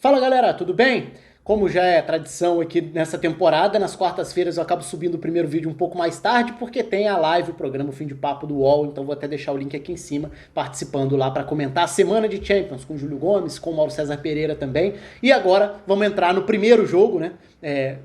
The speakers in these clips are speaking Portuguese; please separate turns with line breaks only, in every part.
Fala galera, tudo bem? Como já é tradição aqui nessa temporada, nas quartas-feiras eu acabo subindo o primeiro vídeo um pouco mais tarde, porque tem a live, o programa Fim de Papo do UOL, então vou até deixar o link aqui em cima, participando lá para comentar a semana de Champions com o Júlio Gomes, com o Mauro César Pereira também. E agora vamos entrar no primeiro jogo, né?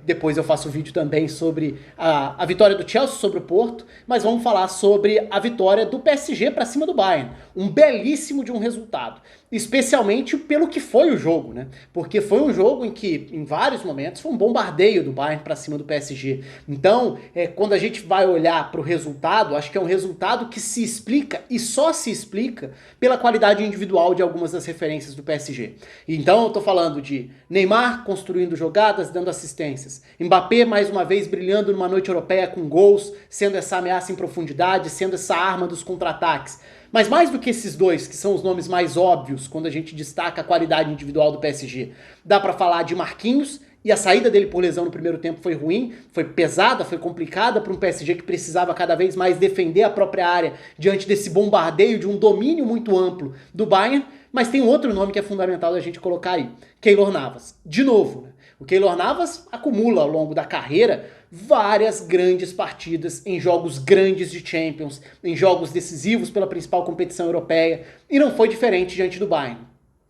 Depois eu faço vídeo também sobre a vitória do Chelsea sobre o Porto, mas vamos falar sobre a vitória do PSG para cima do Bayern. Um belíssimo de um resultado, especialmente pelo que foi o jogo, né? Porque foi um jogo em que, em vários momentos, foi um bombardeio do Bayern para cima do PSG. Então, quando a gente vai olhar para o resultado, acho que é um resultado que se explica, e só se explica, pela qualidade individual de algumas das referências do PSG. Então, eu tô falando de Neymar construindo jogadas, dando assistências. Mbappé, mais uma vez, brilhando numa noite europeia com gols, sendo essa ameaça em profundidade, sendo essa arma dos contra-ataques. Mas mais do que esses dois, que são os nomes mais óbvios quando a gente destaca a qualidade individual do PSG, dá pra falar de Marquinhos, e a saída dele por lesão no primeiro tempo foi ruim, foi pesada, foi complicada para um PSG que precisava cada vez mais defender a própria área diante desse bombardeio de um domínio muito amplo do Bayern. Mas tem um outro nome que é fundamental da gente colocar aí, Keylor Navas. De novo, né? O Keylor Navas acumula ao longo da carreira várias grandes partidas em jogos grandes de Champions, em jogos decisivos pela principal competição europeia, e não foi diferente diante do Bayern.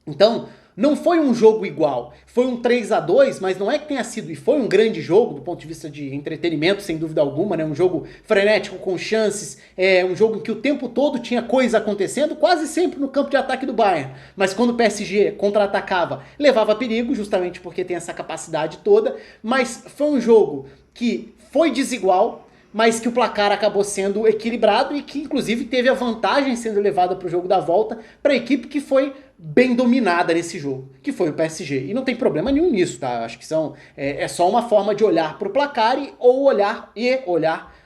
Então, não foi um jogo igual, foi um 3-2, mas não é que tenha sido, e foi um grande jogo do ponto de vista de entretenimento, sem dúvida alguma, né? Um jogo frenético, com chances, um jogo em que o tempo todo tinha coisa acontecendo, quase sempre no campo de ataque do Bayern, mas quando o PSG contra-atacava, levava perigo, justamente porque tem essa capacidade toda, mas foi um jogo que foi desigual, mas que o placar acabou sendo equilibrado e que inclusive teve a vantagem sendo levada para o jogo da volta para a equipe que foi bem dominada nesse jogo, que foi o PSG. E não tem problema nenhum nisso, tá? Acho que é só uma forma de olhar para o placar ou olhar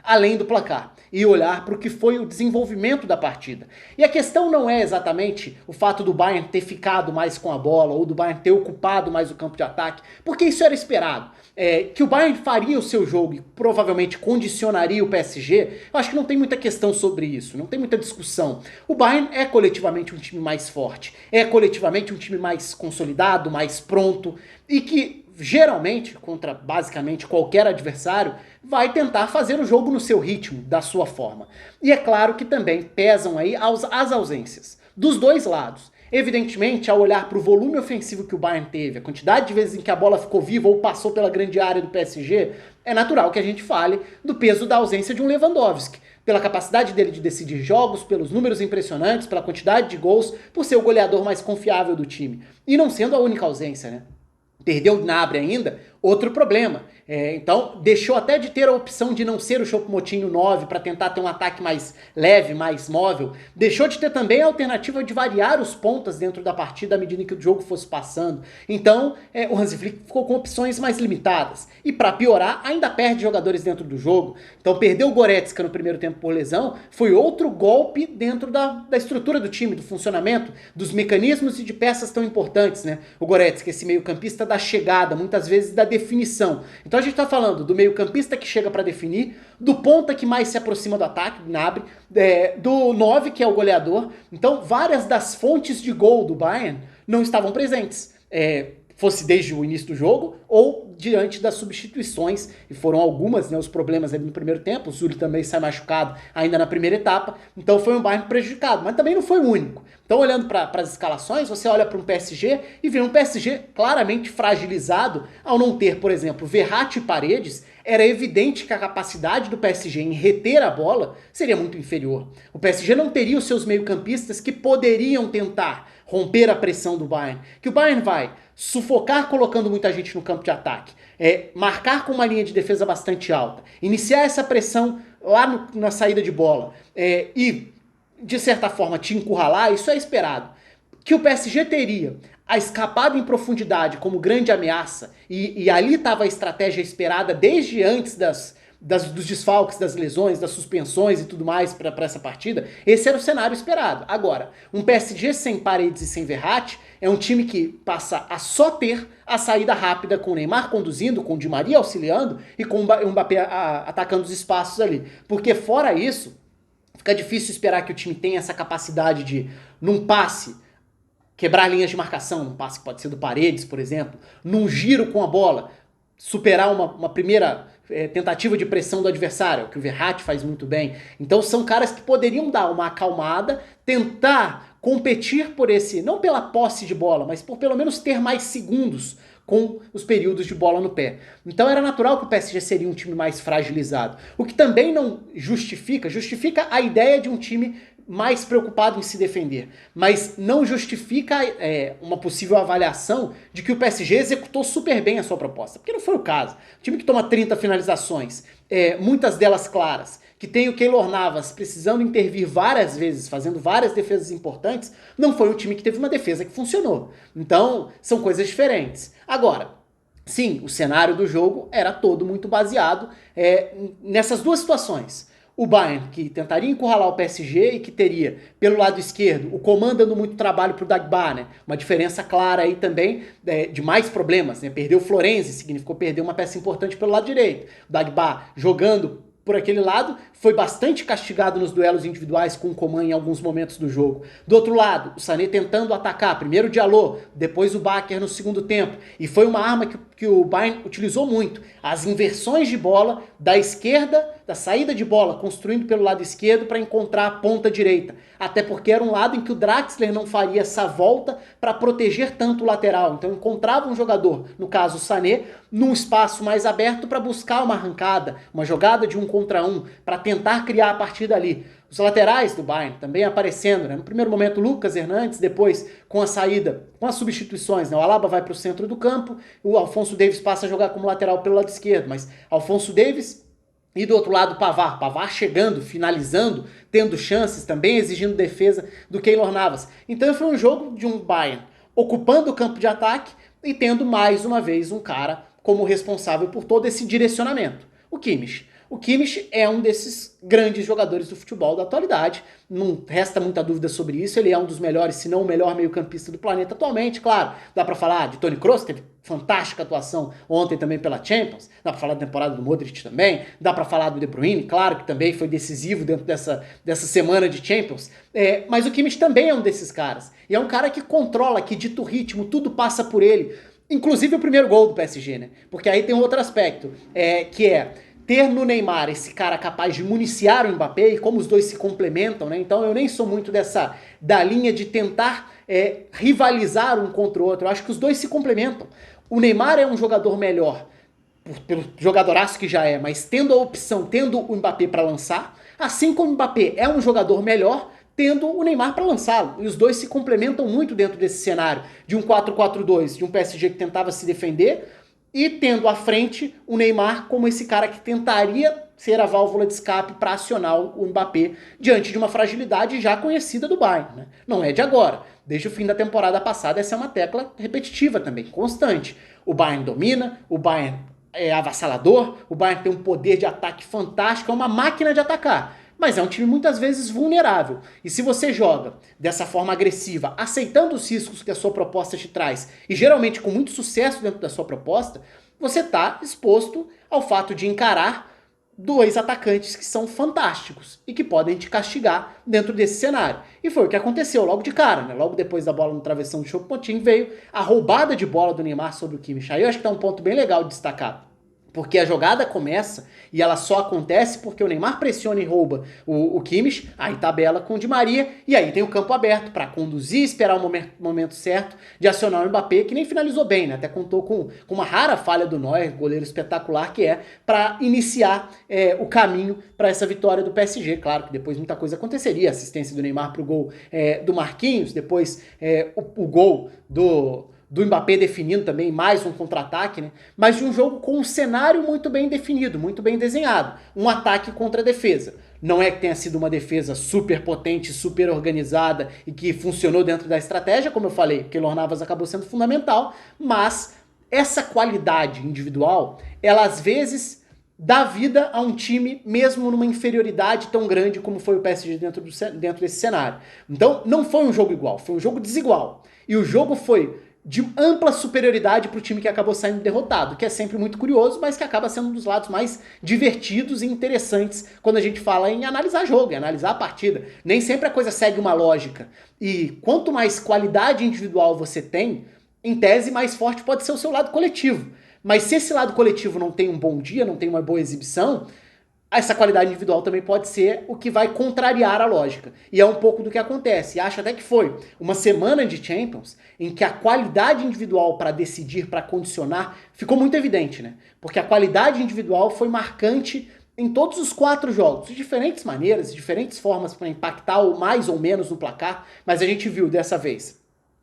além do placar. E olhar para o que foi o desenvolvimento da partida. E a questão não é exatamente o fato do Bayern ter ficado mais com a bola ou do Bayern ter ocupado mais o campo de ataque, porque isso era esperado. Que o Bayern faria o seu jogo e provavelmente condicionaria o PSG, eu acho que não tem muita questão sobre isso, não tem muita discussão. O Bayern é coletivamente um time mais forte, é coletivamente um time mais consolidado, mais pronto, e que geralmente, contra basicamente qualquer adversário, vai tentar fazer o jogo no seu ritmo, da sua forma. E é claro que também pesam aí as ausências, dos dois lados. Evidentemente, ao olhar para o volume ofensivo que o Bayern teve, a quantidade de vezes em que a bola ficou viva ou passou pela grande área do PSG, é natural que a gente fale do peso da ausência de um Lewandowski, pela capacidade dele de decidir jogos, pelos números impressionantes, pela quantidade de gols, por ser o goleador mais confiável do time. E não sendo a única ausência, né? Perdeu o Gnabry ainda, outro problema. Então, deixou até de ter a opção de não ser o Choupo-Moting 9 para tentar ter um ataque mais leve, mais móvel. Deixou de ter também a alternativa de variar os pontas dentro da partida à medida que o jogo fosse passando. Então, o Hansi Flick ficou com opções mais limitadas. E para piorar, ainda perde jogadores dentro do jogo. Então, perdeu o Goretzka no primeiro tempo por lesão, foi outro golpe dentro da estrutura do time, do funcionamento, dos mecanismos e de peças tão importantes, né? O Goretzka, esse meio-campista da chegada, muitas vezes da definição. Então a gente tá falando do meio-campista que chega para definir, do ponta que mais se aproxima do ataque, do Gnabry, do 9 que é o goleador. Então várias das fontes de gol do Bayern não estavam presentes. Fosse desde o início do jogo ou diante das substituições, e foram algumas, né, os problemas ali no primeiro tempo. O Zuli também sai machucado ainda na primeira etapa, então foi um Bayern prejudicado, mas também não foi o único. Então, olhando para as escalações, você olha para um PSG e vê um PSG claramente fragilizado ao não ter, por exemplo, Verratti e Paredes. Era evidente que a capacidade do PSG em reter a bola seria muito inferior. O PSG não teria os seus meio-campistas que poderiam tentar romper a pressão do Bayern, que o Bayern vai sufocar colocando muita gente no campo de ataque, marcar com uma linha de defesa bastante alta, iniciar essa pressão lá na saída de bola e, de certa forma, te encurralar. Isso é esperado. Que o PSG teria a escapada em profundidade como grande ameaça, e ali estava a estratégia esperada desde antes dos desfalques, das lesões, das suspensões e tudo mais para essa partida. Esse era o cenário esperado. Agora, um PSG sem Paredes e sem Verratti é um time que passa a só ter a saída rápida com o Neymar conduzindo, com o Di Maria auxiliando e com o Mbappé atacando os espaços ali. Porque fora isso, fica difícil esperar que o time tenha essa capacidade de, num passe, quebrar linhas de marcação, um passe que pode ser do Paredes, por exemplo, num giro com a bola, superar uma primeira tentativa de pressão do adversário, que o Verratti faz muito bem. Então são caras que poderiam dar uma acalmada, tentar competir por esse, não pela posse de bola, mas por pelo menos ter mais segundos com os períodos de bola no pé. Então era natural que o PSG seria um time mais fragilizado. O que também não justifica a ideia de um time mais preocupado em se defender, mas não justifica uma possível avaliação de que o PSG executou super bem a sua proposta, porque não foi o caso. O time que toma 30 finalizações, muitas delas claras, que tem o Keylor Navas precisando intervir várias vezes, fazendo várias defesas importantes, não foi um time que teve uma defesa que funcionou. Então, são coisas diferentes. Agora, sim, o cenário do jogo era todo muito baseado nessas duas situações. O Bayern, que tentaria encurralar o PSG e que teria, pelo lado esquerdo, o Coman dando muito trabalho pro Dagba, né? Uma diferença clara aí também de mais problemas, né? Perder o Florenzi significou perder uma peça importante pelo lado direito. O Dagba jogando por aquele lado, foi bastante castigado nos duelos individuais com o Coman em alguns momentos do jogo. Do outro lado, o Sané tentando atacar, primeiro o Diallo, depois o Bakker no segundo tempo, e foi uma arma que o Bayern utilizou muito, as inversões de bola da esquerda, da saída de bola, construindo pelo lado esquerdo para encontrar a ponta direita, até porque era um lado em que o Draxler não faria essa volta para proteger tanto o lateral, então encontrava um jogador, no caso o Sané, num espaço mais aberto para buscar uma arrancada, uma jogada de 1 contra 1, para tentar criar a partir dali. Os laterais do Bayern também aparecendo, né? No primeiro momento Lucas Hernandes, depois com a saída, com as substituições, né? O Alaba vai para o centro do campo, o Alphonso Davies passa a jogar como lateral pelo lado esquerdo, mas Alphonso Davies e do outro lado Pavard chegando, finalizando, tendo chances, também exigindo defesa do Keylor Navas. Então foi um jogo de um Bayern ocupando o campo de ataque e tendo mais uma vez um cara como responsável por todo esse direcionamento, o Kimmich. O Kimmich é um desses grandes jogadores do futebol da atualidade, não resta muita dúvida sobre isso, ele é um dos melhores, se não o melhor meio-campista do planeta atualmente, claro. Dá pra falar de Toni Kroos, teve fantástica atuação ontem também pela Champions, dá pra falar da temporada do Modric também, dá pra falar do De Bruyne, claro que também foi decisivo dentro dessa semana de Champions, mas o Kimmich também é um desses caras, e é um cara que controla, que dita o ritmo, tudo passa por ele, inclusive o primeiro gol do PSG, né? Porque aí tem um outro aspecto, que é ter no Neymar esse cara capaz de municiar o Mbappé e como os dois se complementam, né? Então eu nem sou muito da linha de tentar rivalizar um contra o outro. Eu acho que os dois se complementam. O Neymar é um jogador melhor, pelo jogadoraço que já é, mas tendo a opção, tendo o Mbappé para lançar, assim como o Mbappé é um jogador melhor, tendo o Neymar para lançá-lo. E os dois se complementam muito dentro desse cenário de um 4-4-2, de um PSG que tentava se defender, e tendo à frente o Neymar como esse cara que tentaria ser a válvula de escape para acionar o Mbappé diante de uma fragilidade já conhecida do Bayern, né? Não é de agora. Desde o fim da temporada passada, essa é uma tecla repetitiva também, constante. O Bayern domina, o Bayern é avassalador, o Bayern tem um poder de ataque fantástico, é uma máquina de atacar. Mas é um time muitas vezes vulnerável. E se você joga dessa forma agressiva, aceitando os riscos que a sua proposta te traz, e geralmente com muito sucesso dentro da sua proposta, você está exposto ao fato de encarar dois atacantes que são fantásticos e que podem te castigar dentro desse cenário. E foi o que aconteceu logo de cara, né? Logo depois da bola no travessão de Choupo-Moting veio a roubada de bola do Neymar sobre o Kimmich. Aí eu acho que tá um ponto bem legal de destacar. Porque a jogada começa e ela só acontece porque o Neymar pressiona e rouba o Kimmich, aí tabela com o Di Maria, e aí tem o campo aberto para conduzir, esperar o momento certo de acionar o Mbappé, que nem finalizou bem, né? Até contou com uma rara falha do Neuer, goleiro espetacular que é, para iniciar o caminho para essa vitória do PSG. Claro que depois muita coisa aconteceria, assistência do Neymar pro gol do Marquinhos, depois o gol do Mbappé definindo também mais um contra-ataque, né? Mas de um jogo com um cenário muito bem definido, muito bem desenhado. Um ataque contra a defesa. Não é que tenha sido uma defesa super potente, super organizada e que funcionou dentro da estratégia, como eu falei, Keylor Navas acabou sendo fundamental, mas essa qualidade individual, ela às vezes dá vida a um time mesmo numa inferioridade tão grande como foi o PSG dentro desse cenário. Então não foi um jogo igual, foi um jogo desigual. E o jogo foi de ampla superioridade para o time que acabou saindo derrotado, que é sempre muito curioso, mas que acaba sendo um dos lados mais divertidos e interessantes quando a gente fala em analisar jogo, em analisar a partida. Nem sempre a coisa segue uma lógica. E quanto mais qualidade individual você tem, em tese, mais forte pode ser o seu lado coletivo. Mas se esse lado coletivo não tem um bom dia, não tem uma boa exibição, essa qualidade individual também pode ser o que vai contrariar a lógica. E é um pouco do que acontece. E acho até que foi uma semana de Champions em que a qualidade individual para decidir, para condicionar, ficou muito evidente, né? Porque a qualidade individual foi marcante em todos os 4 jogos, de diferentes maneiras, de diferentes formas para impactar ou mais ou menos no placar, mas a gente viu dessa vez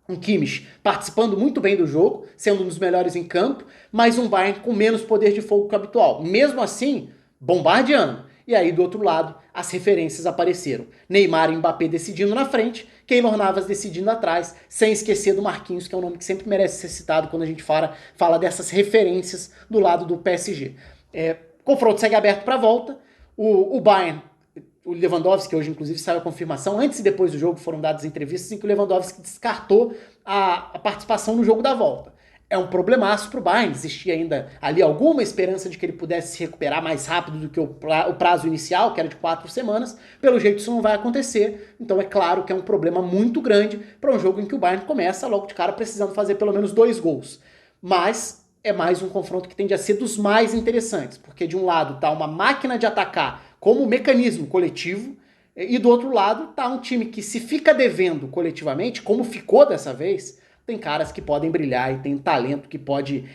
um Kimmich participando muito bem do jogo, sendo um dos melhores em campo, mas um Bayern com menos poder de fogo que o habitual. Mesmo assim, bombardeando. E aí, do outro lado, as referências apareceram. Neymar e Mbappé decidindo na frente, Keylor Navas decidindo atrás, sem esquecer do Marquinhos, que é um nome que sempre merece ser citado quando a gente fala dessas referências do lado do PSG. O confronto segue aberto para a volta. O Bayern, o Lewandowski, hoje inclusive saiu a confirmação, antes e depois do jogo foram dadas entrevistas em que o Lewandowski descartou a participação no jogo da volta. É um problemaço pro Bayern, existia ainda ali alguma esperança de que ele pudesse se recuperar mais rápido do que o prazo inicial, que era de 4 semanas. Pelo jeito isso não vai acontecer, então é claro que é um problema muito grande para um jogo em que o Bayern começa logo de cara precisando fazer pelo menos 2 gols. Mas é mais um confronto que tende a ser dos mais interessantes, porque de um lado tá uma máquina de atacar como mecanismo coletivo, e do outro lado tá um time que se fica devendo coletivamente, como ficou dessa vez, tem caras que podem brilhar e tem talento que pode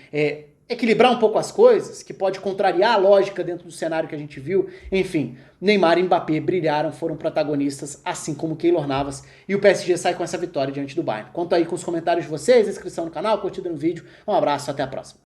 equilibrar um pouco as coisas, que pode contrariar a lógica dentro do cenário que a gente viu. Enfim, Neymar e Mbappé brilharam, foram protagonistas, assim como Keylor Navas, e o PSG sai com essa vitória diante do Bayern. Conto aí com os comentários de vocês, inscrição no canal, curtida no vídeo, um abraço, até a próxima.